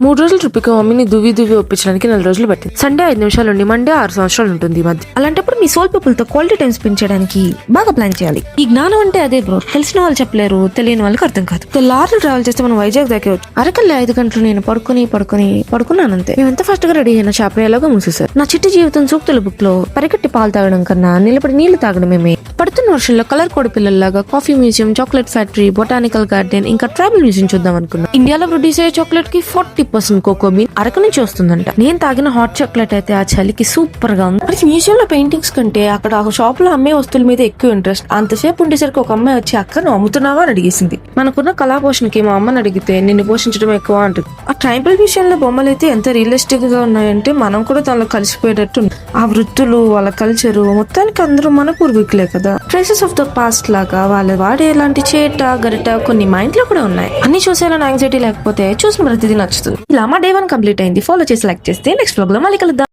3 రోజుల ట్రిప్కి మమ్మీని దువ్వి ఒప్పించడానికి 4 రోజులు పట్టింది. సండే 5 నిమిషాలు ఉండి మండే 6 సంవత్సరాలు ఉంటుంది ఈ మధ్య. అలాంటప్పుడు మీ సోల్ పీపుల్ తో క్వాలిటీ టైం స్పెండ్ చేయడానికి బాగా ప్లాన్ చేయాలి. ఈ జ్ఞానం అంటే అదే బ్రో, తెలిసిన వాళ్ళు చెప్పలేరు, తెలియని వాళ్ళకి అర్థం కాదు. తెల్లారులు ట్రావెల్ చేస్తే మనం వైజాగ్ దాకేవచ్చు. అరకల్లి 5 గంటలు నేను పడుకున్నానంతే. మేము ఎంత ఫాస్ట్ గా రెడీ అయినా చాపరేలాగా మూసేశారు. నా చిట్టి జీవితం సూక్తుల బుక్ లో పరిగెట్టి పాలు తాగడం కన్నా నిలబడి నీళ్లు తాగడమేమే. పడుతున్న వర్షంలో కలర్ కోడి పిల్లల్లాగా coffee museum, chocolate factory, botanical garden, ఇంకా ట్రైబల్ మ్యూజియం చూద్దాం అనుకున్నా. ఇండియాలో ప్రొడ్యూస్ అయ్యే చాక్లెట్ కి 40% కోకో బీన్ అరకు నుంచి వస్తుందంట. నేను తాగిన హాట్ చాక్లెట్ అయితే ఆ చలికి సూపర్ గా ఉంది. మరి మ్యూజియం లో పెయింటింగ్స్ కంటే అక్కడ ఆ షాప్ లో అమ్మే వస్తువుల మీద ఎక్కువ ఇంట్రెస్ట్. అంతసేపు ఉండేసరికి ఒక అమ్మాయి వచ్చి అక్క నువ్వు అమ్ముతున్నావా అని అడిగేసింది. మనకున్న కళా పోషణకి మా అమ్మని అడిగితే నిన్ను పోషించడం ఎక్కువ అంటుంది. ఆ ట్రైబల్ విషయంలో బొమ్మలు అయితే ఎంత రియలిస్టిక్ గా ఉన్నాయంటే మనం కూడా దానిలో కలిసిపోయేటట్టు. ఆ వృత్తులు, వాళ్ళ కల్చరు, మొత్తానికి అందరూ మన పూర్వీకులే కదా. ట్రేసెస్ ఆఫ్ ద పాస్ట్ లాగా వాళ్ళు వాడే ఇలాంటి చేట గరిట కొన్ని మైండ్ లో కూడా ఉన్నాయి. అన్ని చూసేలా యాంగ్జైటీ లేకపోతే చూసిన ప్రతిదీ నచ్చుతుంది. ఇలా మా డే 1 కంప్లీట్ అయింది. ఫాలో చేసి లైక్ చేస్తే నెక్స్ట్ బ్లాగ్ లో మళ్ళీ కలుద్దాం.